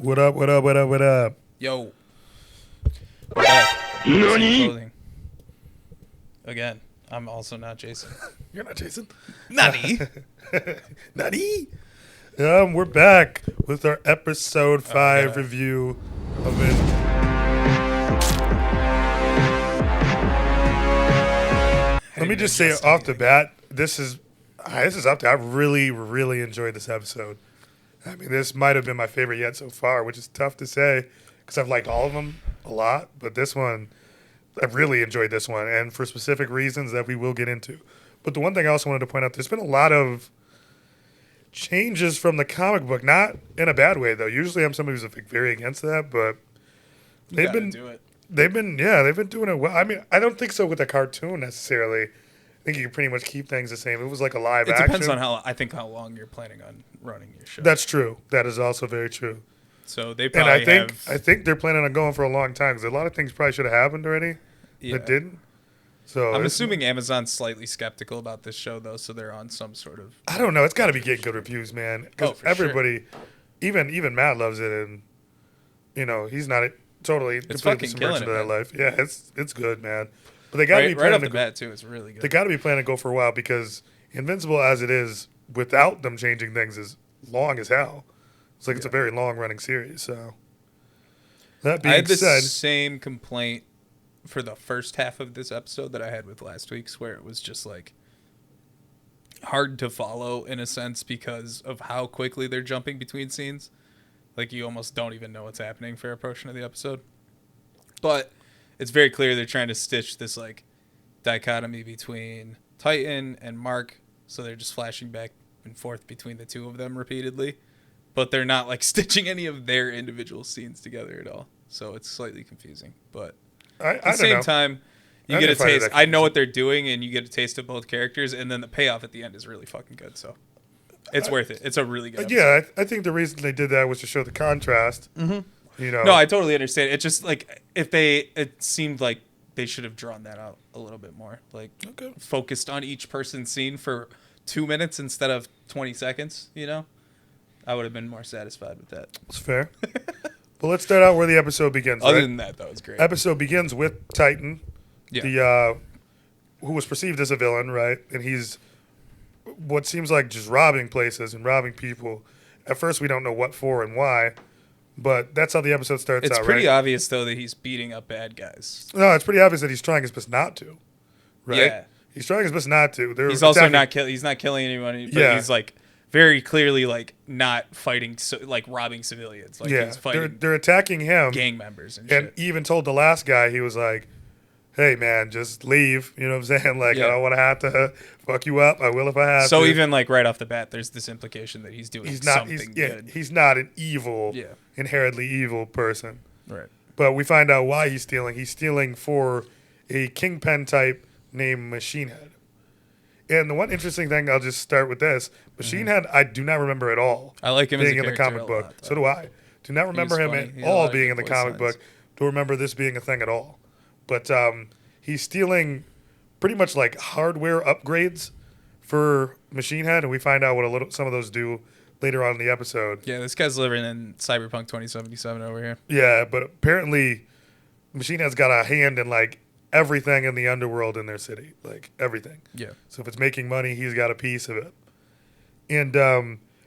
What up, what up, what up, what up? Yo. We're back. Nani? Clothing. Again, I'm also not Jason. You're not Jason? Nani? Nani? We're back with our episode 5 God. review of it. Let me just say off the bat, this is up there. I really enjoyed this episode. I mean, this might have been my favorite yet so far, which is tough to say because I've liked all of them a lot. But this one, I've really enjoyed this one, and for specific reasons that we will get into. But the one thing I also wanted to point out, there's been a lot of changes from the comic book, not in a bad way though. Usually, I'm somebody who's very against that, but they've been doing it well. I mean, I don't think so with the cartoon necessarily. I think you can pretty much keep things the same. It was like a live action. It depends on how long you're planning on running your show. That's true. That is also very true. So they probably I think they're planning on going for a long time because a lot of things probably should have happened already that didn't. So I'm assuming Amazon's slightly skeptical about this show though, so they're on some sort of. I don't know. It's got to be getting good reviews, man. Because everybody, sure. even Matt loves it, and he's not completely submerged into that life. Yeah, it's good, man. But they got to be right off the bat too. It's really good. They got to be planning to go for a while because Invincible, as it is, without them changing things, is long as hell. It's like it's a very long running series. So that being I had the said, same complaint for the first half of this episode that I had with last week's, where it was just like hard to follow in a sense because of how quickly they're jumping between scenes. Like you almost don't even know what's happening for a portion of the episode. But it's very clear they're trying to stitch this like dichotomy between Titan and Mark, so they're just flashing back and forth between the two of them repeatedly, but they're not like stitching any of their individual scenes together at all. So it's slightly confusing, but at the same time, you get a taste. I know what they're doing, and you get a taste of both characters, and then the payoff at the end is really fucking good. So it's worth it. It's a really good episode. Yeah, I think the reason they did that was to show the contrast. Mm-hmm. No, I totally understand. It's just like it seemed like they should have drawn that out a little bit more, like focused on each person's scene for 2 minutes instead of 20 seconds. I would have been more satisfied with that. It's fair. But let's start out where the episode begins. Other than that, though, it's great. Episode begins with Titan, who was perceived as a villain, right? And he's what seems like just robbing places and robbing people. At first, we don't know what for and why. But that's how the episode starts out, right? It's pretty obvious, though, that he's beating up bad guys. No, it's pretty obvious that he's trying his best not to, right? Yeah. He's trying his best not to. He's also he's not killing anyone, but he's, like, very clearly, like, not fighting, like, robbing civilians. Like, he's fighting they're attacking him. Gang members and shit. And even told the last guy, he was like, hey, man, just leave. You know what I'm saying? Like, I don't want to have to fuck you up. I will if I have to. So even, like, right off the bat, there's this implication that he's doing something good. He's not an evil, inherently evil person. Right. But we find out why he's stealing. He's stealing for a kingpin type named Machine Head. And the one interesting thing, I'll just start with this. Machine Head, I do not remember at all. I like him being as a in the comic book. Lot, so do I. Do not remember him at all being in the comic book. Don't remember this being a thing at all. But he's stealing pretty much like hardware upgrades for Machine Head, and we find out what some of those do later on in the episode. Yeah, this guy's living in Cyberpunk 2077 over here. Yeah, but apparently Machine Head's got a hand in like everything in the underworld in their city, like everything. Yeah. So if it's making money, he's got a piece of it. And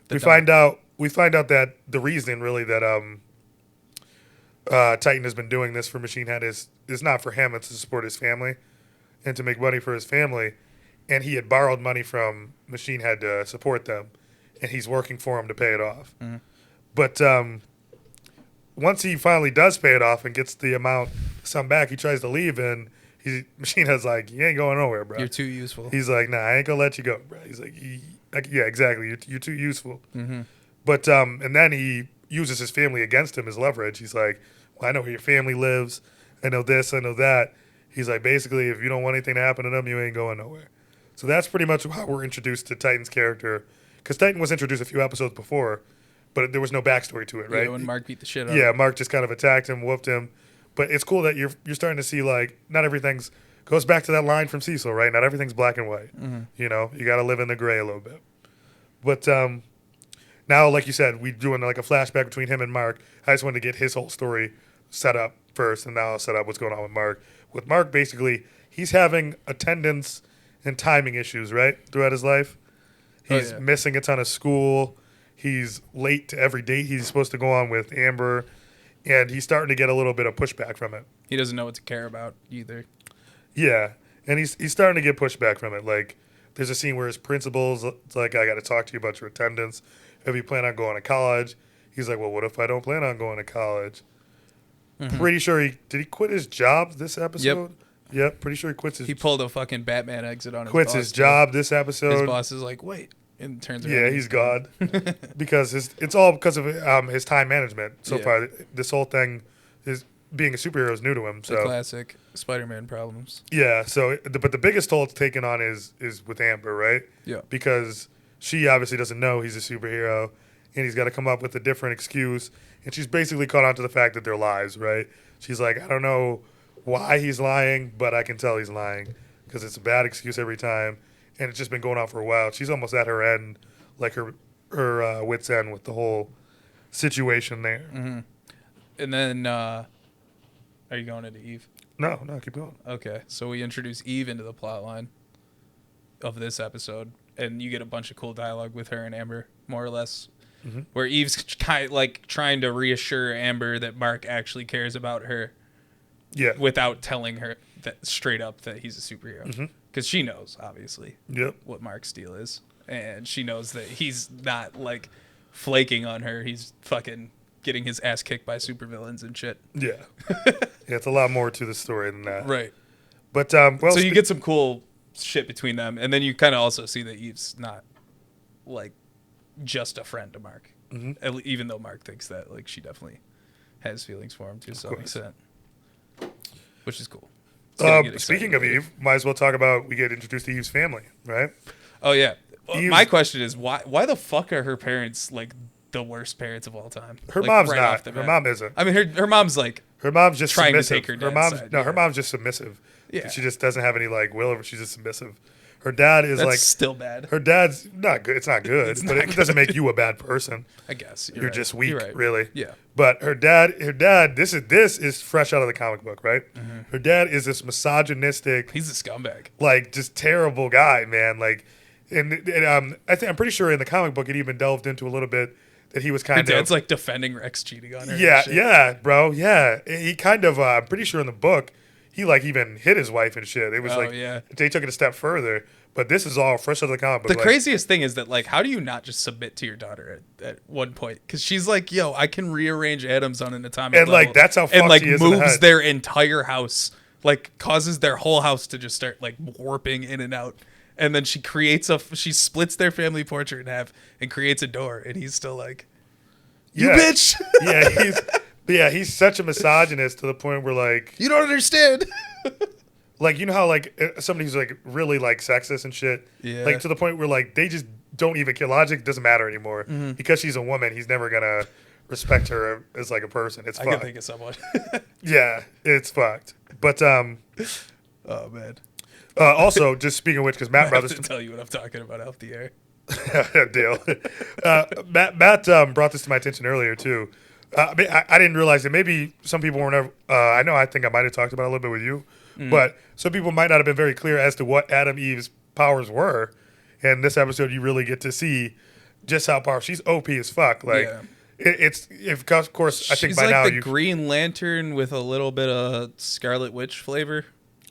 we find out that the reason really that Titan has been doing this for Machine Head is not for him. It's to support his family and to make money for his family. And he had borrowed money from Machine Head to support them, and he's working for him to pay it off. Mm-hmm. But once he finally does pay it off and gets the sum back, he tries to leave, and Machine Head's like, you ain't going nowhere, bro. You're too useful. He's like, nah, I ain't gonna let you go, bro. He's like, yeah, exactly. You're too useful. Mm-hmm. But and then he uses his family against him as leverage. He's like, well, I know where your family lives. I know this. I know that. He's like, basically, if you don't want anything to happen to them, you ain't going nowhere. So that's pretty much how we're introduced to Titan's character. Because Titan was introduced a few episodes before, but there was no backstory to it, right? Yeah, when Mark beat the shit out of him. Yeah, him. Mark just kind of attacked him, whooped him. But it's cool that you're starting to see, like, not everything's... Goes back to that line from Cecil, right? Not everything's black and white. Mm-hmm. You got to live in the gray a little bit. But now, like you said, we doing like a flashback between him and Mark. I just wanted to get his whole story set up first, and now I'll set up what's going on with Mark. With Mark, basically, he's having attendance and timing issues, right, throughout his life. He's missing a ton of school. He's late to every date he's supposed to go on with Amber, and he's starting to get a little bit of pushback from it. He doesn't know what to care about either. Yeah, and he's starting to get pushback from it. Like, there's a scene where his principal's like, I got to talk to you about your attendance. If you plan on going to college, he's like, well, what if I don't plan on going to college? Mm-hmm. Pretty sure did he quit his job this episode? Yep, pretty sure he quits his... He pulled a fucking Batman exit on his Quits boss, his job this episode. His boss is like, wait. And turns around. Yeah, he's gone. Because it's all because of his time management so far. This whole thing is being a superhero is new to him. So the classic Spider-Man problems. Yeah, so but the biggest toll it's taken on is with Amber, right? Yeah. Because she obviously doesn't know he's a superhero, and he's got to come up with a different excuse. And she's basically caught on to the fact that they're lies, right? She's like, I don't know why he's lying, but I can tell he's lying because it's a bad excuse every time. And it's just been going on for a while. She's almost at her end, like her wit's end with the whole situation there. Mm-hmm. And then, are you going into Eve? No, keep going. Okay, so we introduce Eve into the plot line of this episode, and you get a bunch of cool dialogue with her and Amber, more or less, where Eve's kind of like trying to reassure Amber that Mark actually cares about her, without telling her that straight up that he's a superhero, because she knows obviously, what Mark's deal is, and she knows that he's not like flaking on her; he's fucking getting his ass kicked by supervillains and shit. Yeah, it's a lot more to the story than that, right? But so you get some cool shit between them, and then you kind of also see that Eve's not like just a friend to Mark, even though Mark thinks that like she definitely has feelings for him to some extent, which is cool. Speaking of Eve, might as well talk about we get introduced to Eve's family, right? Oh yeah. My question is why the fuck are her parents like the worst parents of all time? Her like, mom's not. Her mom isn't. I mean, her mom's like her mom's just trying submissive. to take her dad's side. Her mom's just submissive. Yeah, she just doesn't have any like will over. She's just submissive. Her dad is That's like still bad. Her dad's not good. It's not good, but it doesn't make you a bad person. I guess you're just weak, you're right. really. Yeah. But her dad. This is fresh out of the comic book, right? Her dad is this misogynistic. He's a scumbag. Like just terrible guy, man. Like, and I'm pretty sure in the comic book it even delved into a little bit that he was kind of. Her dad's like defending Rex cheating on her. Yeah, bro. Yeah, he kind of. I'm pretty sure in the book. He like even hit his wife and shit. It was they took it a step further. But this is all fresh out of the comic book. The craziest thing is that like, how do you not just submit to your daughter at one point? Because she's like, "Yo, I can rearrange atoms on an atomic level," like that's how fucked and like he is moves their entire house, like causes their whole house to just start like warping in and out. And then she splits their family portrait in half and creates a door, and he's still like, "You bitch!" He's such a misogynist to the point where like you don't understand. Like, you know how like somebody who's like really like sexist and shit, like to the point where like they just don't even care. Logic doesn't matter anymore because she's a woman. He's never gonna respect her as like a person. It's fucked. I can think of someone. Yeah, it's fucked. But oh man. Also, just speaking of which, because Matt brought this to tell you what I'm talking about off the air. Deal. Matt brought this to my attention earlier too. I didn't realize that maybe some people weren't ever. I think I might have talked about it a little bit with you, but some people might not have been very clear as to what Adam Eve's powers were. And this episode, you really get to see just how powerful she's. OP as fuck. Like of course, I think by now she's like the Green Lantern with a little bit of Scarlet Witch flavor.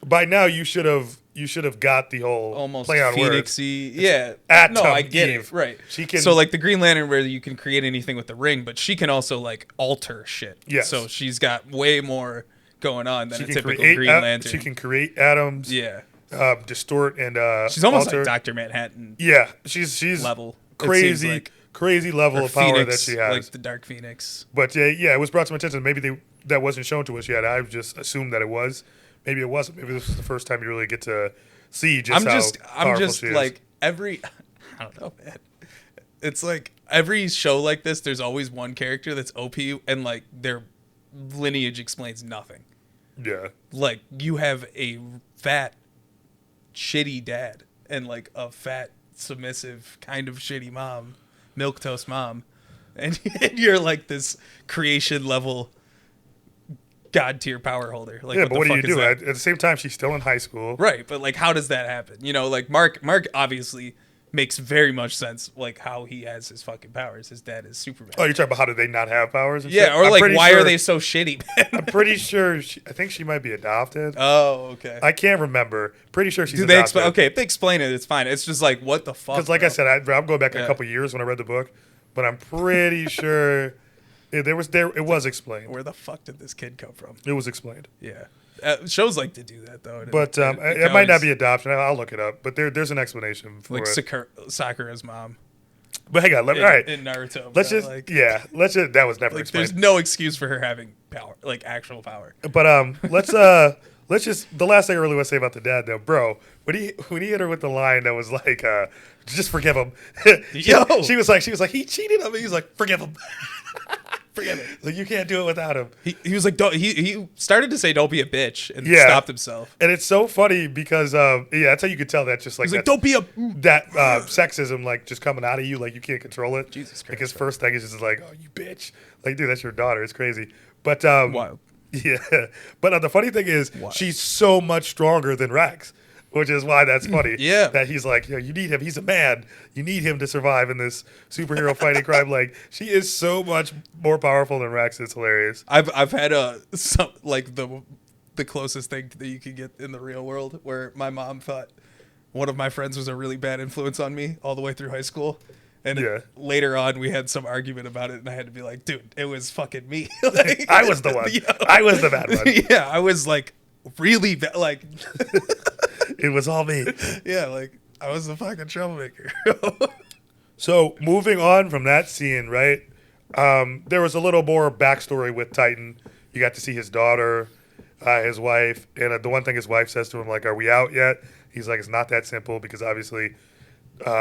By now, you should have got the whole almost play on Phoenix-y. words. Yeah. Atom no, I get Eve. it. Right. She can. So like the Green Lantern, where you can create anything with the ring, but she can also like alter shit. Yes. So she's got way more going on than a typical Green Lantern. She can create atoms. Yeah. Distort and she's almost alter. like Dr. Manhattan. Yeah. She's level crazy. Like, crazy level of power Phoenix, that she has. Like the Dark Phoenix. But it was brought to my attention. Maybe that wasn't shown to us yet. I just assumed that it was. Maybe it wasn't. Maybe this was the first time you really get to see just I'm just like every I don't know, man. It's like every show like this, there's always one character that's OP and like their lineage explains nothing. Yeah. Like you have a fat, shitty dad and like a fat, submissive, kind of shitty mom. milquetoast mom, and you're like this creation level god tier power holder. Like, yeah, but what do you fuck is do? that? At the same time, she's still in high school. Right, but like, how does that happen? You know, like Mark obviously makes very much sense, like how he has his fucking powers. His dad is Superman. Oh, you're talking about how do they not have powers? And Yeah, shit? or I'm like, pretty why sure- are they so shitty, man? I'm pretty sure. I think she might be adopted. Oh, okay. I can't remember. Pretty sure she's Do they adopted. explain? Okay, if they explain it, it's fine. It's just like, what the fuck? Because, like bro? I said, I'm going back Yeah. a couple years when I read the book, but I'm pretty sure it was explained. Where the fuck did this kid come from? It was explained. Yeah. Shows like to do that, though. and But it might not be adoption. I'll look it up. But there's an explanation for like it. Sakura's mom But hang on. All right. in Naruto. Let's bro, just like, that was never like explained. there's no excuse for her having power, like actual power. But let's just the last thing I really want to say about the dad though, bro. When he hit her with the line that was like, just forgive him. Yo! She was like, he cheated on me. He was like, forgive him. Forgive him. Like, you can't do it without him. He was like, he started to say, "Don't be a bitch," and Yeah. stopped himself. And it's so funny because that's how you could tell that just like He's like, that, "Don't be a." that sexism like just coming out of you, like you can't control it. Jesus Like Christ, his bro. first thing is just like, oh, you bitch. Like, dude, that's your daughter. It's crazy. But Wild. yeah. But the funny thing is, Wild. she's so much stronger than Rex, which is why that's funny. Yeah. That he's like, you need him. He's a man. You need him to survive in this superhero fighting crime. Like, she is so much more powerful than Rex. It's hilarious. I've had some like the closest thing that you could get in the real world, where my mom thought one of my friends was a really bad influence on me all the way through high school. And Yeah. later on, we had some argument about it, and I had to be like, "Dude, it was fucking me." Like, I was the one. yo. I was the bad one. Yeah, I was like really bad. Like, It was all me. yeah, like I was the fucking troublemaker. So moving on from that scene, right? There was a little more backstory with Titan. You got to see his daughter, his wife, and the one thing his wife says to him, like, "Are we out yet?" He's like, "It's not that simple because obviously,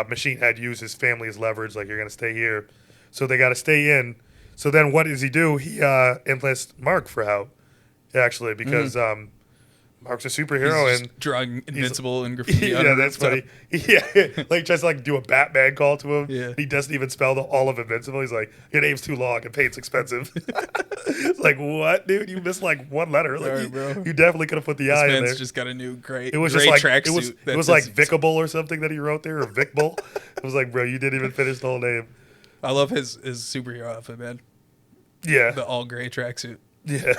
Machine Head used his family as leverage. Like, you're gonna stay here, so they got to stay in." So then, what does he do? He enlists Mark for help, actually, because Mark's a superhero He's and. just drawing Invincible and graffiti. Yeah, on that's the funny. top. Yeah, like tries to like do a Batman call to him. Yeah. He doesn't even spell all of Invincible. He's like, your name's too long and paint's expensive. It's like, what, dude? You missed like one letter. Like, Sorry, bro. you definitely could have put the This I in man's there. just got a new great. It was great just like tracksuit. it was like Vicable or something that he wrote there, or Vicbull. It was like, bro, you didn't even finish the whole name. I love his superhero outfit, man. Yeah, The all gray tracksuit. yeah.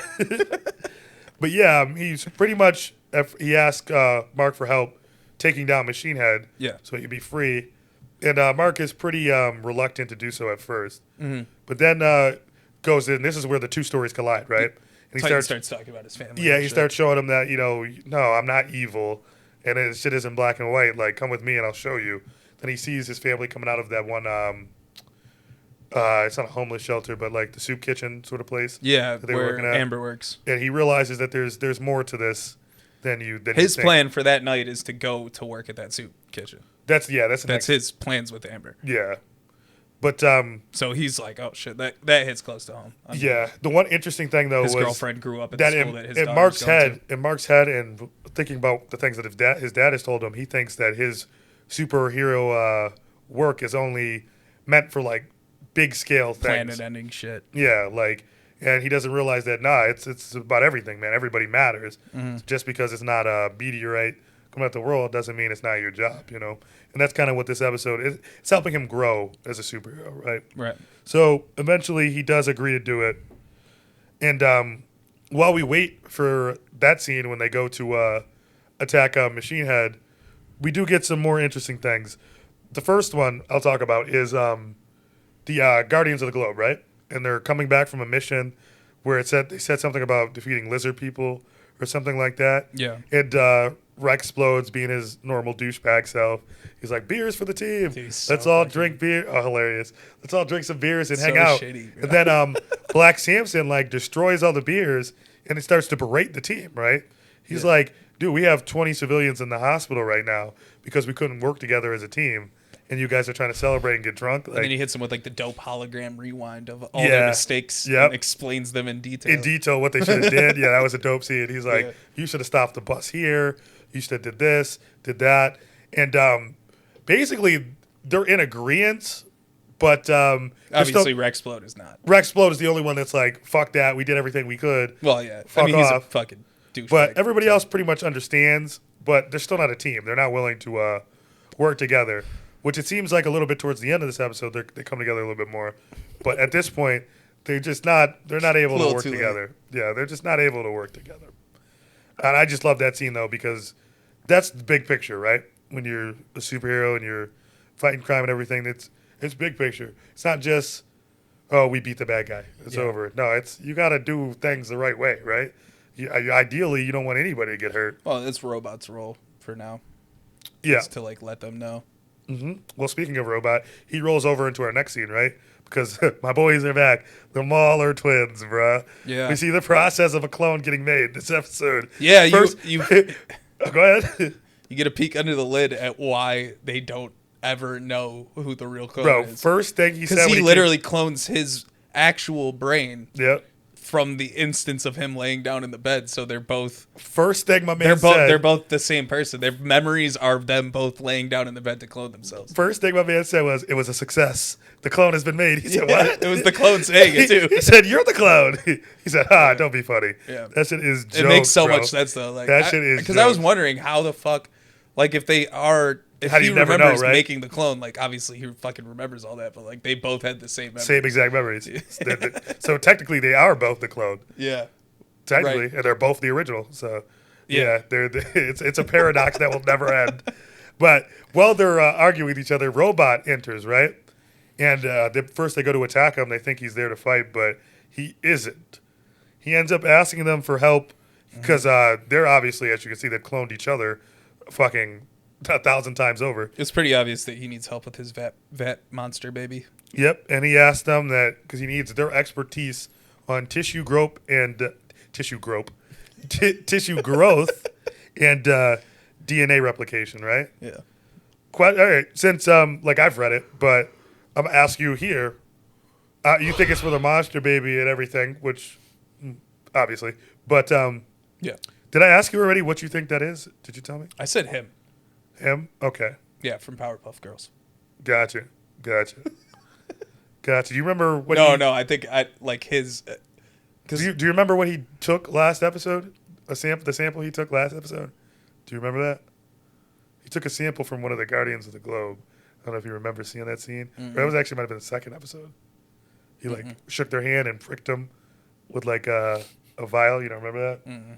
But yeah, he's pretty much. He asked Mark for help taking down Machine Head. Yeah. So he'd be free. And Mark is pretty reluctant to do so at first. Mm-hmm. But then goes in. This is where the two stories collide, right? And he Titan starts talking about his family. yeah, and he shit. starts showing him that, no, I'm not evil. And it shit isn't black and white. Like, come with me and I'll show you. Then he sees his family coming out of that one, it's not a homeless shelter, but like the soup kitchen sort of place. Yeah, that they were where working at. Amber works. And he realizes that there's more to this than you His think. plan for that night is to go to work at that soup kitchen. That's the That's next, his plans with Amber. yeah. But So he's like, "Oh shit, that hits close to home." yeah, the one interesting thing though His was girlfriend grew up at the that school that his in daughter Mark's was going head, in Mark's head, and thinking about the things that his dad has told him, he thinks that his superhero work is only meant for like big scale to. things. Planet-ending shit. Yeah, like, and he doesn't realize that. It's about everything, man. Everybody matters. Mm-hmm. Just because it's not a meteorite coming out the world doesn't mean it's not your job, And that's kind of what this episode is. It's helping him grow as a superhero, right? Right. So eventually he does agree to do it. And while we wait for that scene when they go to attack Machine Head, we do get some more interesting things. The first one I'll talk about is the Guardians of the Globe, right? And they're coming back from a mission where they said something about defeating lizard people or something like that. Yeah. And Rex explodes, being his normal douchebag self. He's like, beers for the team. Dude, he's so Let's all fucking- drink beer. Oh, hilarious. Let's all drink some beers and So hang out. shitty, And then Black Samson destroys all the beers and he starts to berate the team, right? He's Yeah. like, dude, we have 20 civilians in the hospital right now because we couldn't work together as a team. And you guys are trying to celebrate and get drunk. And then he hits him with the dope hologram rewind of all Yeah. their mistakes Yep. and explains them in detail. in detail what they should have did. Yeah, that was a dope scene. He's like, Yeah. you should have stopped the bus here. You should have did this, did that. And basically, they're in agreement But they're Obviously, still, Rexplode is not. Rexplode is the only one that's like, fuck that. We did everything we could. Well, yeah. Fuck He's a off. fucking douchebag. But everybody else pretty much understands, but they're still not a team. They're not willing to work together, which it seems like a little bit towards the end of this episode, they come together a little bit more. But at this point, they're not able to work together. Yeah, they're just not able to work together. And I just love that scene, though, because that's the big picture, right? When you're a superhero and you're fighting crime and everything, it's big picture. It's not just, oh, we beat the bad guy. It's over. No, it's you got to do things the right way, right? Ideally, you don't want anybody to get hurt. Well, it's Robot's role for now. Yeah. Just to, like, let them know. Mm-hmm. Well, speaking of Robot, he rolls over into our next scene, right? Because my boys are back. The Mauler twins, bruh. Yeah. We see the process of a clone getting made this episode. Yeah, First, you oh, go ahead. you get a peek under the lid at why they don't ever know who the real clone Bro, is. first thing he said. Because he literally clones his actual brain. Yep. From the instance of him laying down in the bed, so they're both. First thing my man said. They're both the same person. Their memories are them both laying down in the bed to clone themselves. First thing my man said was, "It was a success. The clone has been made." He said, "What?" It was the clone saying it too. He said, "You're the clone." He said, "Don't be funny." Yeah, that shit is. Jokes, it makes so bro. much sense though. Like that shit is because I was wondering how the fuck, like if they are. If How do he you never remembers know, right? making the clone, like obviously he fucking remembers all that, but like they both had the same memories. Same exact memories. So technically, they are both the clone. Yeah. Technically, Right. and they're both the original. So yeah, it's a paradox that will never end. But while they're arguing with each other, Robot enters, right? And first they go to attack him. They think he's there to fight, but he isn't. He ends up asking them for help because they're obviously, as you can see, they've cloned each other fucking 1,000 times over. It's pretty obvious that he needs help with his vat monster baby. Yep, and he asked them that because he needs their expertise on tissue growth and tissue growth and DNA replication, right? Yeah. All right, since like I've read it, but I'm gonna ask you here. You think it's for the monster baby and everything, which obviously, but Yeah. did I ask you already what you think that is? Did you tell me? I said him. Him? Okay. Yeah, from Powerpuff Girls. Gotcha. Do you remember what? No. I think I like his. Do you remember what he took last episode? The sample he took last episode. Do you remember that? He took a sample from one of the Guardians of the Globe. I don't know if you remember seeing that scene. Or that was actually might have been the second episode. He like shook their hand and pricked them with like a vial. You don't remember that?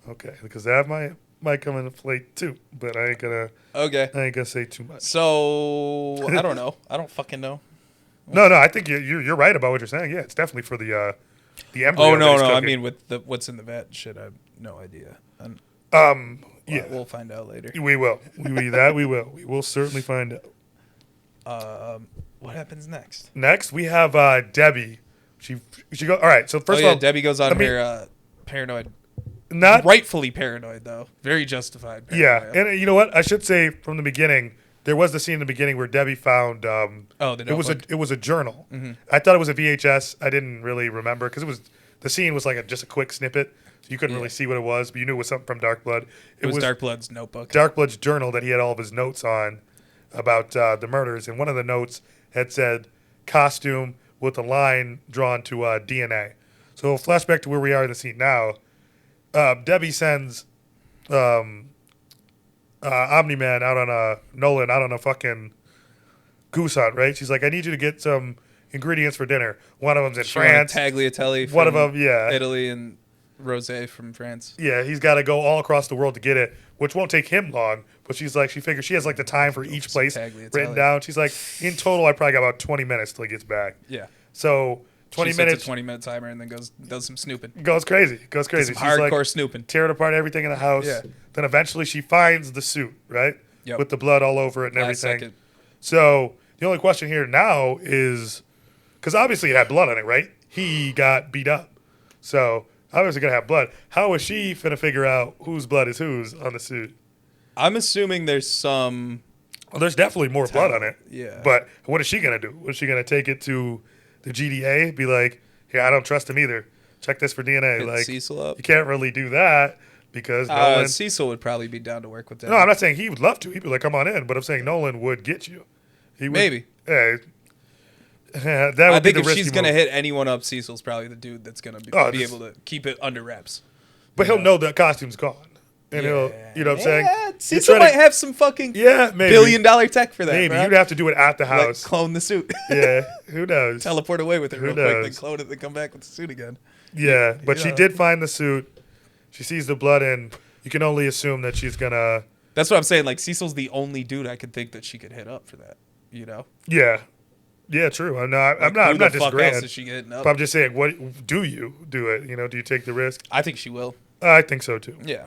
Okay, because that might come into play too, but I ain't gonna say too much. So I don't know. I don't fucking know. No, I think you're right about what you're saying. Yeah, it's definitely for the embryo. Oh no, that he's I cooking. mean with the what's in the vat shit. I have no idea. Yeah, we'll find out later. we will. We will. We will certainly find out. What happens next? Next, we have Debbie. She go. All right. So first of all, Debbie goes on her paranoid. not Rightfully paranoid though. Very justified. yeah. Paranoia. And you know what? I should say from the beginning, there was the scene in the beginning where Debbie found. The it was a journal. Mm-hmm. I thought it was a VHS. I didn't really remember because the scene was like just a quick snippet. So you couldn't really see what it was, but you knew it was something from Dark Blood. It was Dark Blood's notebook. Dark Blood's journal that he had all of his notes on about the murders, and one of the notes had said costume with a line drawn to DNA. So flashback to where we are in the scene now. Debbie sends Omni-Man out on Nolan out on a fucking goose hunt, right? She's like, I need you to get some ingredients for dinner. One of them's in France. Tagliatelle from One of them, yeah. Italy, and rosé from France. Yeah, he's got to go all across the world to get it, which won't take him long. But she's like, she figures she has like the time for each place written down. She's like, in total, I probably got about 20 minutes till he gets back. Yeah. So 20 minutes. Sets a 20-minute timer and then does some snooping. Goes crazy. Some She's hardcore like, snooping. tearing apart everything in the house. Yeah. Then eventually she finds the suit, right? Yep. With the blood all over it and Last everything. second. So the only question here now is, because obviously it had blood on it, right? He got beat up. So obviously going to have blood. How is she finna figure out whose blood is whose on the suit? I'm assuming there's some... Well, there's definitely more blood on it. Yeah. But what is she going to do? Is she going to take it to the GDA? Be like, yeah, I don't trust him either. Check this for DNA. Hit Like, Cecil up. You can't really do that because Nolan... Cecil would probably be down to work with that. No, I'm not saying he would love to. He'd be like, come on in. But I'm saying Nolan would get you. He would, Maybe. Yeah. That would I be think the if risky she's gonna move. hit anyone up, Cecil's probably the dude that's gonna be able to keep it under wraps. But he'll know the costume's gone. And he'll, you know what I'm saying? Yeah, Cecil might have some fucking maybe. $billion tech for that. Maybe. Bro. You'd have to do it at the Like, house. clone the suit. Yeah, who knows? Teleport away with it real quick, knows? then clone it, then come back with the suit again. Yeah, but she Yeah. did find the suit. She sees the blood, and you can only assume that she's gonna. That's what I'm saying. Like, Cecil's the only dude I could think that she could hit up for that. You know? Yeah, true. I'm not Who the fuck disagreeing. else is she getting up? But I'm just saying, what do you do it? You know, do you take the risk? I think she will. I think so too. Yeah.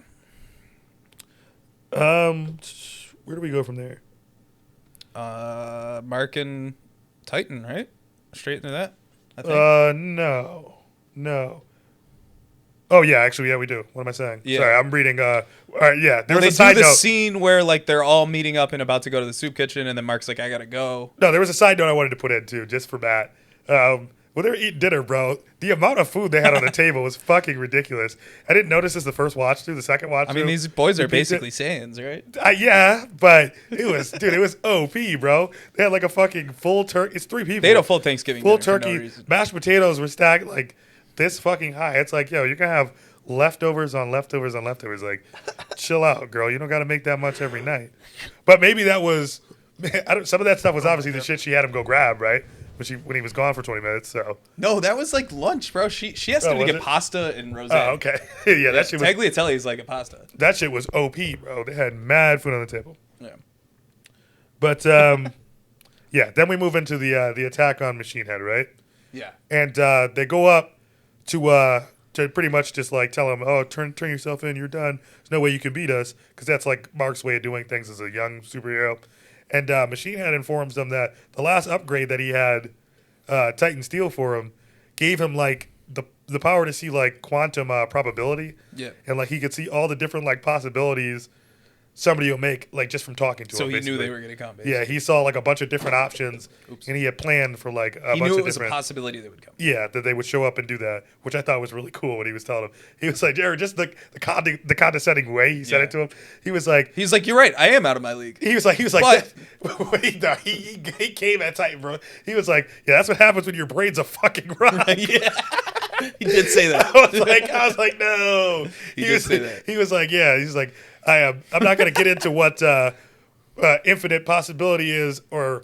Where do we go from there? Mark and Titan, right? Straight into that. I think. No. Oh yeah, actually, yeah, we do. What am I saying? Yeah. Sorry, I'm reading. All right, yeah. There was They a side do the note. scene where like they're all meeting up and about to go to the soup kitchen, and then Mark's like, "I gotta go." No, there was a side note I wanted to put in too, just for Matt. When they were eating dinner, bro, the amount of food they had on the table was fucking ridiculous. I didn't notice this the first watch through, the second watch I mean, through. these boys are Repeats it. basically Saiyans, right? Yeah, but it was, dude, it was OP, bro. They had like a fucking full turkey. It's 3 people. They had a full Thanksgiving full dinner for no turkey. reason. Mashed potatoes were stacked like this fucking high. It's like, yo, you're gonna have leftovers on leftovers on leftovers. Like, chill out, girl. You don't got to make that much every night. But maybe that was some of that stuff was obviously the shit she had him go grab, right? When he was gone for 20 minutes. So No, that was like lunch, bro. She asked him to was get it? pasta and rosé. Oh, okay. Yeah, that shit was Tagliatelle is like a pasta. that shit was OP, bro. They had mad food on the table. Yeah. But yeah, then we move into the attack on Machine Head, right? Yeah. And they go up to pretty much just like tell him, oh, turn yourself in, you're done. There's no way you can beat us, because that's like Mark's way of doing things as a young superhero. And Machine Head informs them that the last upgrade that he had Titan steal for him gave him like the power to see like quantum probability. Yeah. And like he could see all the different like possibilities somebody will make like just from talking to him. So he knew basically. they were going to come. Basically. Yeah, he saw like a bunch of different options, and he had planned for like a He bunch knew of it was a different. possibility they would come. Yeah, that they would show up and do that, which I thought was really cool. When he was telling him, he was like, "Jared, just the condescending way he said Yeah. it to him." He was like, He's like, "You're right. I am out of my league." he was like, But- wait, no, he came at Titan, bro. He was like, "Yeah, that's what happens when your brain's a fucking rock." Yeah. He did say that. I was like, no. He did say that. He was like, yeah. He's like, I'm not going to get into what infinite possibility is, or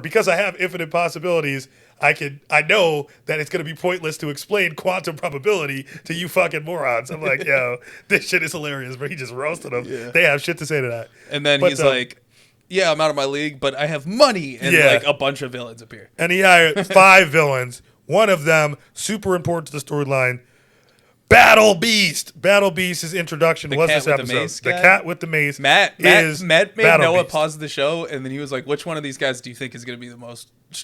because I have infinite possibilities, I know that it's going to be pointless to explain quantum probability to you fucking morons. I'm like, yo, this shit is hilarious, bro. He just roasted them. Yeah. They have shit to say to that. And then But, he's like, "Yeah, I'm out of my league, but I have money." And Yeah. like a bunch of villains appear. And he hired 5 villains. One of them, super important to the storyline, Battle Beast. Battle Beast's introduction was cat this with the episode. mace The guy? cat with the mace Matt is made Battle Noah Beast. pause the show, and then he was like, "Which one of these guys do you think is going to be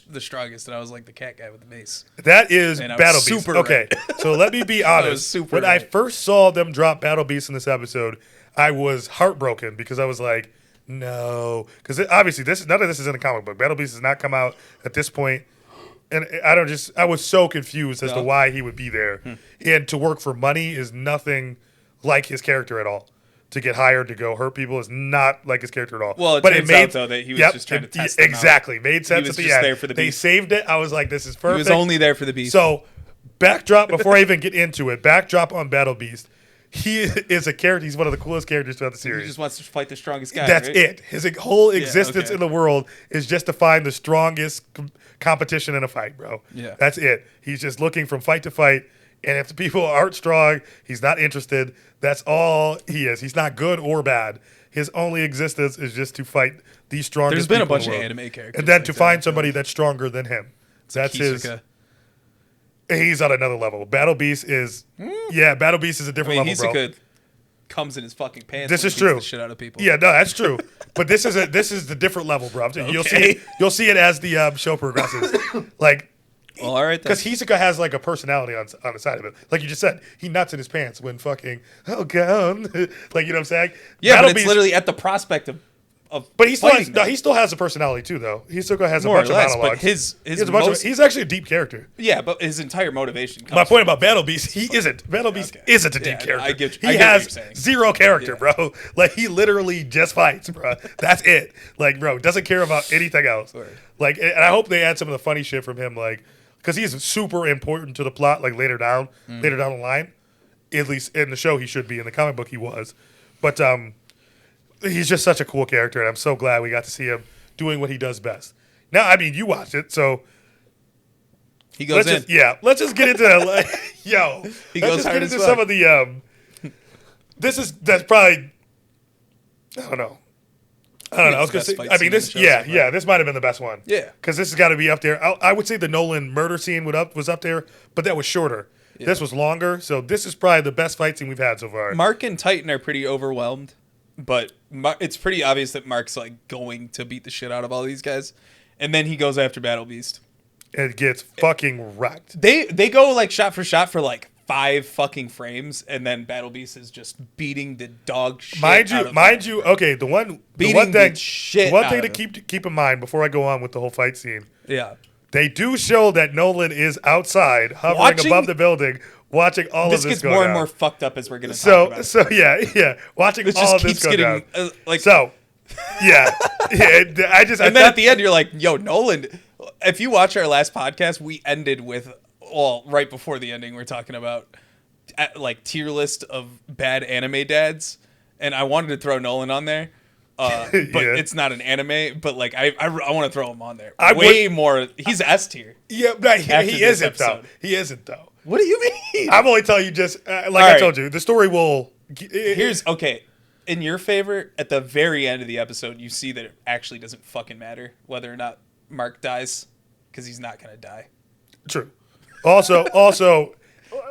the strongest?" And I was like, "The cat guy with the mace." That is And I was Battle Beast. super Okay, so let me be honest. super When I right. first saw them drop Battle Beast in this episode, I was heartbroken because I was like, no. Because obviously, none of this is in the comic book. Battle Beast has not come out at this point. And I was so confused as to why he would be there. And to work for money is nothing like his character at all. To get hired to go hurt people is not like his character at all. Well, it turns out, though, that he was just trying to test them out. Exactly. Made sense was at the just end. there for the They beast. saved it. I was like, this is He perfect. was only there for the beast. So, backdrop, before I even get into it, backdrop on Battle Beast. He is a character. He's one of the coolest characters throughout the he series. just wants to fight the strongest guy. That's right? it. His whole existence okay. in the world is just to find the strongest competition in a fight, bro. Yeah. That's it. He's just looking from fight to fight. And if the people aren't strong, he's not interested. That's all he is. He's not good or bad. His only existence is just to fight the strongest. There's been a people in bunch the of world. anime characters and then like to that, find I feel somebody like. that's stronger than him. That's his. Hisoka. He's on another level. Battle Beast is. Yeah, Battle Beast is a I different mean, level, bro. Hisoka comes in his fucking pants. This when is he beats true. The shit out of people. Yeah, no, that's true. But this is the different level, bro. You'll see Okay. it. You'll see it as the show progresses. Like, Well, all right. Then. because Hisoka has like a personality on the side of it. Like you just said, he nuts in his pants when fucking like you know what I'm saying? Yeah, Battle but it's Beast- literally at the prospect of But he still has, fighting no, them. he still has a personality too, though. He still has a More or bunch of less, monologues. but his he's actually a deep character. yeah, but his entire motivation. Comes My point from- about Battle Beast, he isn't. Battle Beast isn't a deep Yeah, character. I get he what you're has saying. zero character, Yeah. bro. Like he literally just fights, bro. That's it. Like, bro, doesn't care about anything else. Word. Like, and I hope they add some of the funny shit from him, like, because he's super important to the plot. Like later down the line, at least in the show, he should be. In the comic book, he was. But he's just such a cool character, and I'm so glad we got to see him doing what he does best. Now, I mean, you watched it, so he goes in. let's just get into like, yo. He let's goes just hard get as into fuck. some of the. That's probably. I don't know. I was gonna Best say. fight I scene mean, in the this. show Yeah, so far. yeah. This might have been the best one. Yeah. Because this has got to be up there. I would say the Nolan murder scene was up there, but that was shorter. Yeah. This was longer, so this is probably the best fight scene we've had so far. Mark and Titan are pretty overwhelmed, but it's pretty obvious that Mark's like going to beat the shit out of all these guys, and then he goes after Battle Beast. It gets fucking wrecked. They go like shot for like 5 fucking frames, and then Battle Beast is just beating the dog shit. Mind you. Okay, the one Beating thing, the shit one out thing to of him. keep in mind before I go on with the whole fight scene. Yeah. They do show that Nolan is outside, hovering Watching- above the building, watching all This of this gets go more down. and more fucked up as we're gonna talk about. So yeah, watching It all just of this keeps go getting down. like. So, yeah, I just And then at the end, you're like, "Yo, Nolan." If you watch our last podcast, we ended with, well, right before the ending, we're talking about like tier list of bad anime dads, and I wanted to throw Nolan on there, but Yeah. it's not an anime. But like, I want to throw him on there. I Way more. He's S tier. yeah, but After he this isn't though. episode. He isn't though. What do you mean? I'm only telling you just like I right. told you, the story will. Here's okay. In your favor, at the very end of the episode, you see that it actually doesn't fucking matter whether or not Mark dies, because he's not gonna die. True. Also,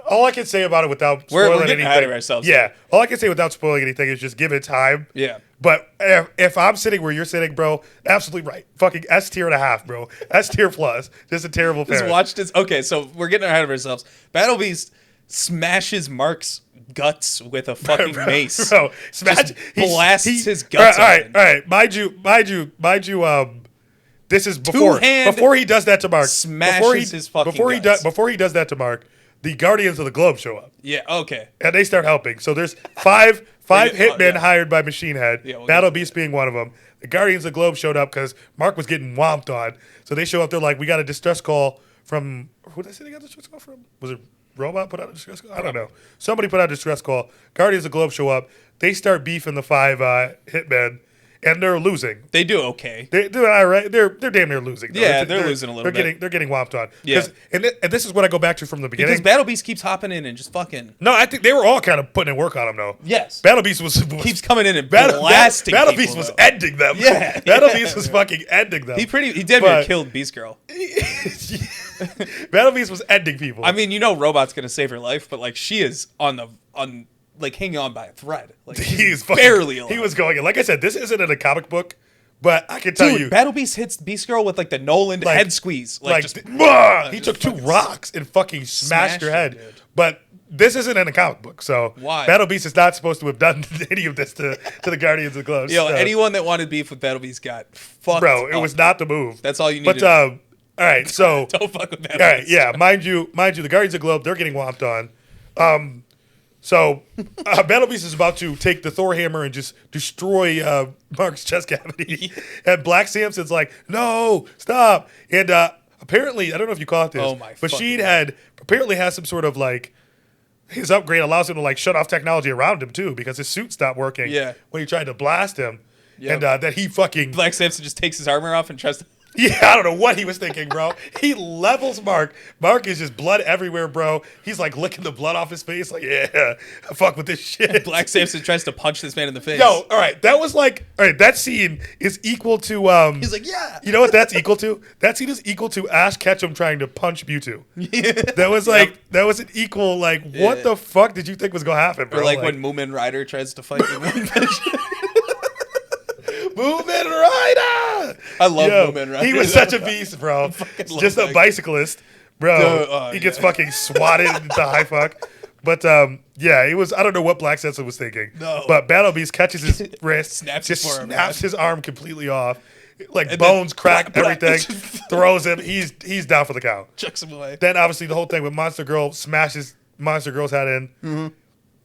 all I can say about it without We're spoiling getting anything. ahead of ourselves Yeah, here. all I can say without spoiling anything is just give it time. Yeah. But if I'm sitting where you're sitting, bro, absolutely right. Fucking S tier and a half, bro. S tier plus. Just a terrible Just parent. watch this. Okay, so we're getting ahead of ourselves. Battle Beast smashes Mark's guts with a fucking mace. Bro, smash, Just blasts his all right, guts all right, open. all right. Mind you. This is before Two-hand he does that to Mark. smashes his fucking guts. Before he does that to Mark, the Guardians of the Globe show up Yeah. Okay. and they start helping. So there's five hitmen yeah. hired by Machine Head. Yeah, we'll Battle get to Beast being one of them. The Guardians of the Globe showed up because Mark was getting whomped on. So they show up. They're like, we got a distress call from who did I say they got a distress call from? Was it Robot put out a distress call? I don't know. Somebody put out a distress call. Guardians of the Globe show up. They start beefing the 5 hitmen, and they're losing. They do okay. They're all right. They're damn near losing. Though. Yeah, they're losing a little bit. They're getting whomped on. Yeah. And this is what I go back to from the beginning. Because Battle Beast keeps hopping in and just fucking. No, I think they were all kind of putting in work on him though. Yes. Battle Beast was Keeps coming in and Battle blasting Battle people, Beast was though. ending them. Yeah. Battle Beast was fucking ending them. He damn near But- killed Beast Girl. Battle Beast was ending people. I mean, Robot's gonna save her life, but like she is on like hanging on by a thread. Like he's fucking, barely alive. He was going in. Like I said, this isn't in a comic book, but I can tell Dude, you, Battle Beast hits Beast Girl with like the Nolan Like- head squeeze. like Just, he just took 2 fucking rocks and fucking smashed her it, head. dude. But this isn't in a comic book, so Why? Battle Beast is not supposed to have done any of this to the Guardians of the Globe. Yo, so, anyone that wanted beef with Battle Beast got fucked. bro, it up. was not the move. That's all you But needed. all right, so Don't fuck with Battle all right, Beast. yeah, mind you, the Guardians of the Globe, they're getting whomped on. So Battle Beast is about to take the Thor hammer and just destroy Mark's chest cavity, and Black Samson's like, "No, stop!" And apparently, I don't know if you caught this, Oh my but fucking Sheed God. apparently has some sort of like his upgrade allows him to like shut off technology around him too because his suit stopped working Yeah. when he tried to blast him, Yep. and that he fucking Black Samson just takes his armor off and tries to. yeah, I don't know what he was thinking, bro. He levels Mark. Mark is just blood everywhere, bro. He's like licking the blood off his face, like, yeah, fuck with this shit. Black Samson tries to punch this man in the face. Yo, all right, that was like, all right, that scene is equal to, He's like, yeah. you know what that's equal to? That scene is equal to Ash Ketchum trying to punch Mewtwo. That was like, that was an equal, like, what Yeah. the fuck did you think was gonna happen, bro? Or like when Moomin Rider tries to fight the Moon Punch. Moomin Rider! I love Moomin Rider. He was such a beast, bro. fucking love Just a that. bicyclist, bro. Dude, He gets fucking swatted into high fuck. But yeah, it was. I don't know what Black Sensor was thinking. No. But Battle Beast catches his wrist, Snaps just his forearm, snaps his arm completely off, like And bones then, crack, blah, blah. everything. Throws him. He's down for the count. Chucks him away. Then obviously the whole thing with Monster Girl smashes Monster Girl's head in.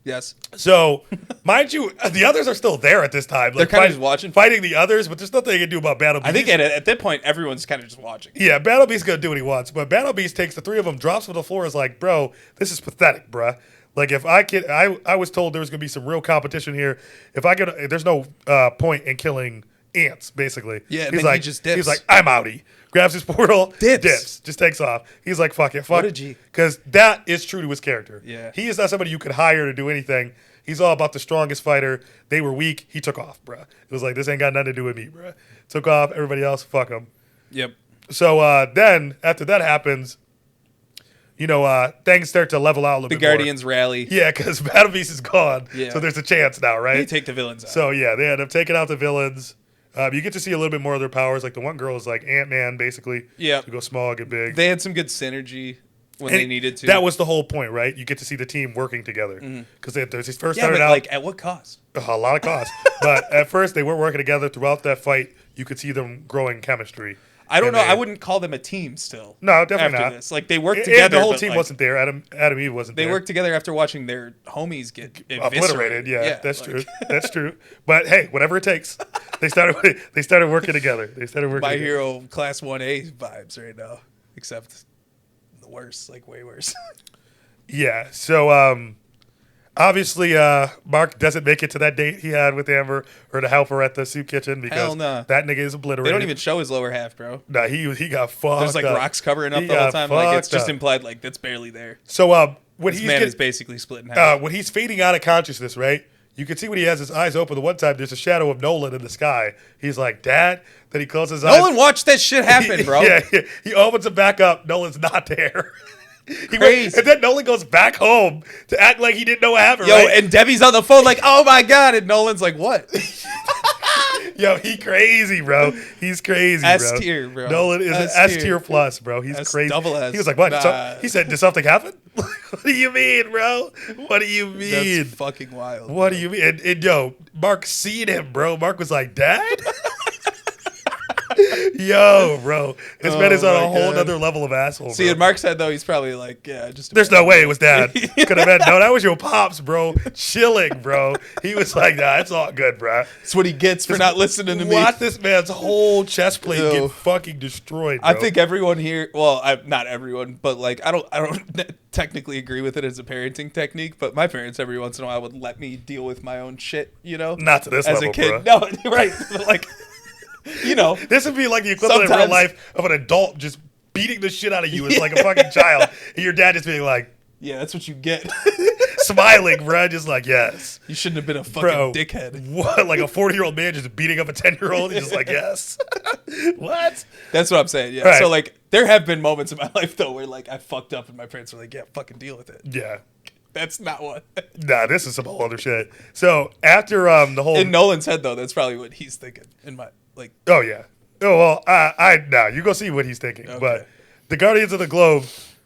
Yes. So, mind you, the others are still there at this time. They're kind of just watching. Fighting the others, but there's nothing they can do about Battle Beast. I think at that point, everyone's kind of just watching. Yeah, Battle Beast's going to do what he wants. But Battle Beast takes the three of them, drops them to the floor, is like, bro, this is pathetic, bruh. Like, if I could, I was told there was going to be some real competition here. If I could, there's no point in killing ants, basically. Yeah, and he's then like, he just dips. He's like, I'm outie. Grabs his portal, Dips. just takes off. He's like, fuck it, fuck. What a G. Because that is true to his character. Yeah. He is not somebody you could hire to do anything. He's all about the strongest fighter. They were weak. He took off, bruh. It was like, this ain't got nothing to do with me, bruh. Took off. Everybody else, fuck him. Yep. So then, after that happens, things start to level out a little The bit more. Guardians rally. Yeah, because Battle Beast is gone. Yeah. So there's a chance now, right? They take the villains out. So, yeah, they end up taking out the villains. You get to see a little bit more of their powers. Like, the one girl is like Ant-Man, basically. Yeah. To go small, get big. They had some good synergy when they needed to. That was the whole point, right? You get to see the team working together. Because they first started but out. like, at what cost? A lot of cost. But at first, they weren't working together. Throughout that fight, you could see them growing chemistry. I don't know. I wouldn't call them a team still. No, definitely after not. This. Like, they worked together. And the whole but, team like, wasn't there. Adam Eve wasn't there. They worked together after watching their homies get Obliterated. Yeah, that's like, true. That's true. But hey, whatever it takes. They started working together. They started working My together. Hero Class 1A vibes right now. Except the worst. Like, way worse. Yeah. So obviously Mark doesn't make it to that date he had with Amber or to help her at the soup kitchen because Hell nah. that nigga is obliterated. They don't even show his lower half, bro. Nah, he got fucked. There's like up. rocks covering up He the whole got time. Like, it's fucked just up. implied like that's barely there. So when This he's man get- is basically split in half. when he's fading out of consciousness, right? You can see when he has his eyes open. The one time there's a shadow of Nolan in the sky. He's like, Dad. Then he closes his eyes. Nolan watched that shit happen, bro. Yeah, he opens it back up. Nolan's not there. Crazy. And then Nolan goes back home to act like he didn't know what happened. Yo, right? and Debbie's on the phone like, oh my God. And Nolan's like, what? Yo, he crazy, bro. He's crazy, bro. S tier, bro. Nolan is an S S tier. tier plus, bro. He's S, crazy. double S. He was like, what? Nah. He said, did something happen? What do you mean, bro? What do you mean? That's fucking wild. What do you mean? And yo, Mark seen him, bro. Mark was like, Dad? Yo, bro. This man is on my a whole God. other level of asshole, See, bro. in Mark's head, though, he's probably like, yeah, just. There's no way it was Dad. Could have been. No, that was your pops, bro. Chilling, bro. He was like, nah, it's all good, bro. That's what he gets for not listening to me. Watch this man's whole chest plate Yo. get fucking destroyed, bro. I think everyone here, well, not everyone, but like I don't technically agree with it as a parenting technique, but my parents every once in a while would let me deal with my own shit, you know? Not to this as level, a kid. bro. No, you're right. But like, you know, This would be like the equivalent in real Sometimes- life of an adult just beating the shit out of you as like a fucking child, and your dad just being like, yeah, that's what you get. smiling, bro, just like, yes. You shouldn't have been a fucking Bro, dickhead. What? Like a 40-year-old man just beating up a 10-year-old? He's just like, yes. What? That's what I'm saying. Yeah. Right. So like, there have been moments in my life though where like I fucked up and my parents were like, yeah, fucking deal with it. Yeah. That's not what. Nah, this is some whole other shit. So after the whole, In Nolan's head though, that's probably what he's thinking. In my like, oh yeah, oh well, now you go see what he's thinking. Okay. But the Guardians of the Globe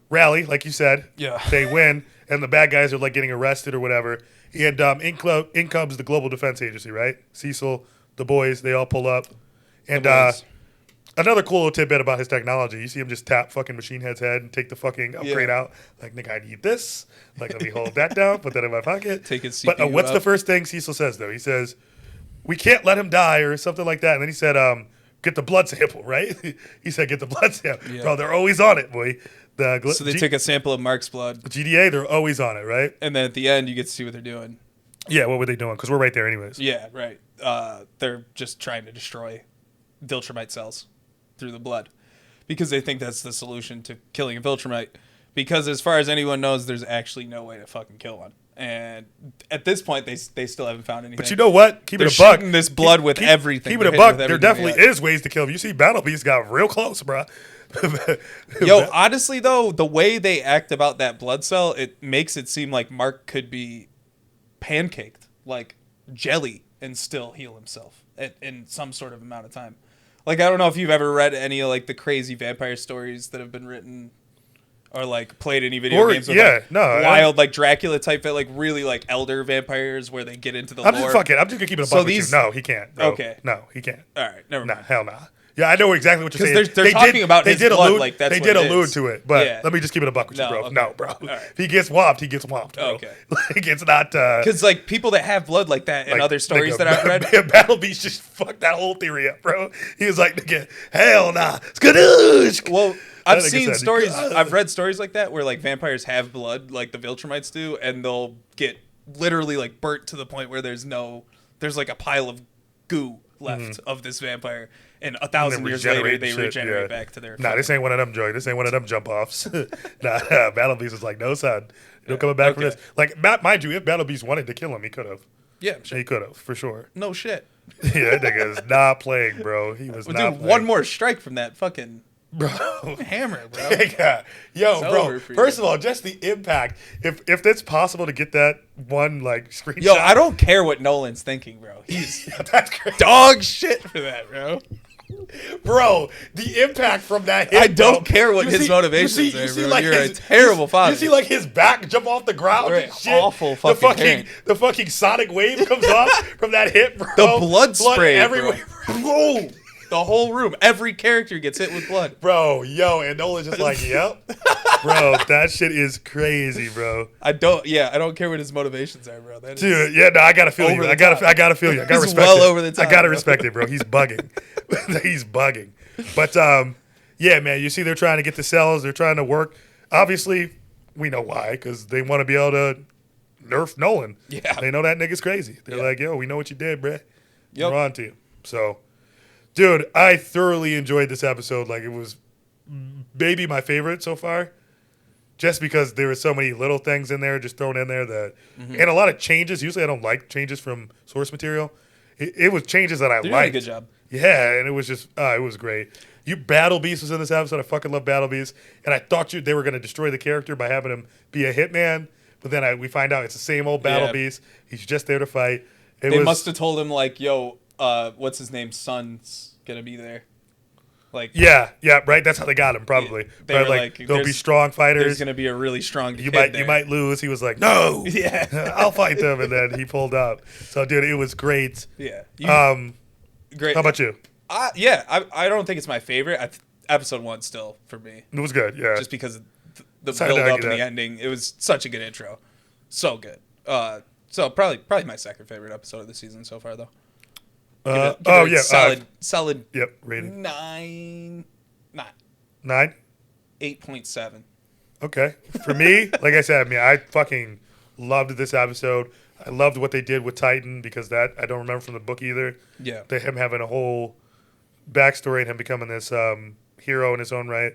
rally, like you said, Yeah. they win, and the bad guys are like getting arrested or whatever. And in comes the Global Defense Agency, right? Cecil, the boys, they all pull up, and boys. another cool little tidbit about his technology. You see him just tap fucking Machine Head's head and take the fucking upgrade Yeah. out. Like, nigga, I need this. Like, let me hold that down, put that in my pocket. Take his But CPU what's the up. first thing Cecil says, though? He says, we can't let him die or something like that. And then he said, get the blood sample, right? He said, get the blood sample. Yeah. Bro, they're always on it, boy. so they take a sample of Mark's blood, GDA, they're always on it, right? and then at the end you get to see what they're doing. Yeah, what were they doing? Because we're right there anyways. Yeah, right. They're just trying to destroy Viltrumite cells through the blood because they think that's the solution to killing a Viltrumite. Because as far as anyone knows, there's actually no way to fucking kill one. And at this point, they still haven't found anything. But you know what? Keep They're it a buck. shooting this blood with everything. Keep it They're a hitting buck. with There everything definitely they got. is ways to kill him. You see, Battle Beast got real close, bro. Yo, honestly though, the way they act about that blood cell, it makes it seem like Mark could be pancaked, like jelly, and still heal himself in some sort of amount of time. Like, I don't know if you've ever read any of like the crazy vampire stories that have been written or like played any video games with wild like Dracula type, like really like elder vampires where they get into the lore. I'm just gonna keep it a buck with you. No, he can't. Bro. Okay. No, he can't. All right, never mind. Hell nah. Yeah, I know exactly what you're saying. They're talking about his blood, like that's they what did it allude is. to it, but let me just keep it a buck with you, bro. Okay. No, bro. Right. If he gets whopped, he gets whopped, bro. Okay. Like, it's not... Because, like, people that have blood like that in other stories that I've read... Battle Beast just fucked that whole theory up, bro. He was like, nigga, hell nah. Skadoosh! Well, I've seen stories... I've read stories like that where, like, vampires have blood, like the Viltrumites do, and they'll get literally, like, burnt to the point where there's like, a pile of goo left of this vampire, and 1,000 years later they regenerate back to their... Nah, this ain't one of them, Joy. This ain't one of them jump-offs. Nah, Battle Beast is like, no, son. No coming back from this. Like, mind you, if Battle Beast wanted to kill him, he could have. Yeah, sure. He could have, for sure. No shit. Yeah, that nigga is not playing, bro. He was not playing. One more strike from that fucking... Bro, hammer, bro. Yeah. Yo, it's bro. First of all, just the impact. If it's possible to get that one like screenshot. Yo, I don't care what Nolan's thinking, bro. He's that's crazy. Dog shit for that, bro. Bro, the impact from that hit. I don't care what his motivations are, bro. Like You're a terrible father. You see like his back jump off the ground and shit. Awful fucking the fucking sonic wave comes off from that hit, bro. The blood spray everywhere. Bro. The whole room, every character gets hit with blood. Bro, and Nolan's just like, yep. Bro, that shit is crazy, bro. I don't care what his motivations are, bro. Dude, yeah, no, I gotta feel you. I gotta feel you. I gotta respect well it. over the top, I gotta bro. respect it, bro. He's bugging. He's bugging. But yeah, man, you see they're trying to get the cells, they're trying to work. Obviously, we know why, because they want to be able to nerf Nolan. Yeah. They know that nigga's crazy. They're like, yo, we know what you did, bruh. Yep. We're on to you. So, dude, I thoroughly enjoyed this episode. Like, it was maybe my favorite so far. Just because there were so many little things in there just thrown in there that, and a lot of changes. Usually I don't like changes from source material. It was changes that I liked. They're doing a good job. Yeah, and it was just, it was great. Battle Beast was in this episode. I fucking love Battle Beast. And I thought they were going to destroy the character by having him be a hitman. But then we find out it's the same old Battle Beast. He's just there to fight. They must have told him, like, yo, what's his name? Son's going to be there. Like, yeah, right. That's how they got him, probably. They were like they'll be strong fighters. There's going to be a really strong you might lose. He was like, no, I'll fight them, and then he pulled up. So, dude, it was great. Yeah. Great. How about you? I don't think it's my favorite. Episode 1 still for me. It was good. Yeah, just because of the build up and the ending. It was such a good intro, so good. So probably my second favorite episode of the season so far, though. Solid. Yep, rating 9. 8.7. Okay, for me, like I said, I fucking loved this episode. I loved what they did with Titan because that I don't remember from the book either. Yeah, him having a whole backstory and him becoming this hero in his own right.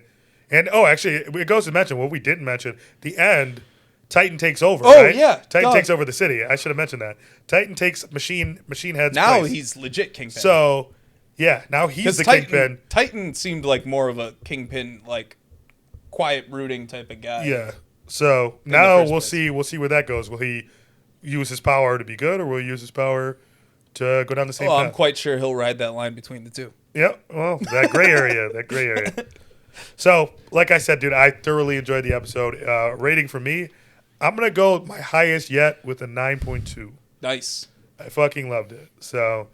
And actually, it goes to mention what we didn't mention. The end. Titan takes over, right? Yeah. Titan takes over the city. I should have mentioned that. Titan takes Machine Head's now place. He's legit Kingpin. So, yeah, now he's the Kingpin. Titan seemed like more of a Kingpin, like, quiet, brooding type of guy. Yeah. So, now we'll see where that goes. Will he use his power to be good, or will he use his power to go down the same path? I'm quite sure he'll ride that line between the two. Yeah, well, that gray area. So, like I said, dude, I thoroughly enjoyed the episode. Rating for me, I'm going to go my highest yet with a 9.2. Nice. I fucking loved it. So,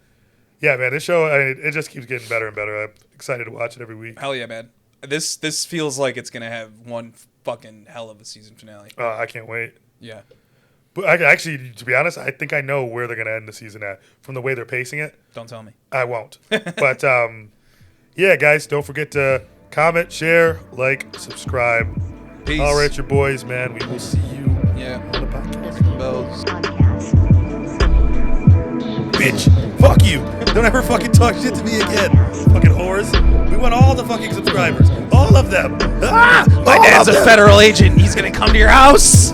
yeah, man, this show, it just keeps getting better and better. I'm excited to watch it every week. Hell yeah, man. This feels like it's going to have one fucking hell of a season finale. I can't wait. Yeah. But actually, to be honest, I think I know where they're going to end the season at from the way they're pacing it. Don't tell me. I won't. But, yeah, guys, don't forget to comment, share, like, subscribe. Peace. All right, your boys, man. We will see you on the podcast. Bells. Bitch. Fuck you. Don't ever fucking talk shit to me again. Fucking whores. We want all the fucking subscribers. All of them. My dad's a federal agent. He's going to come to your house.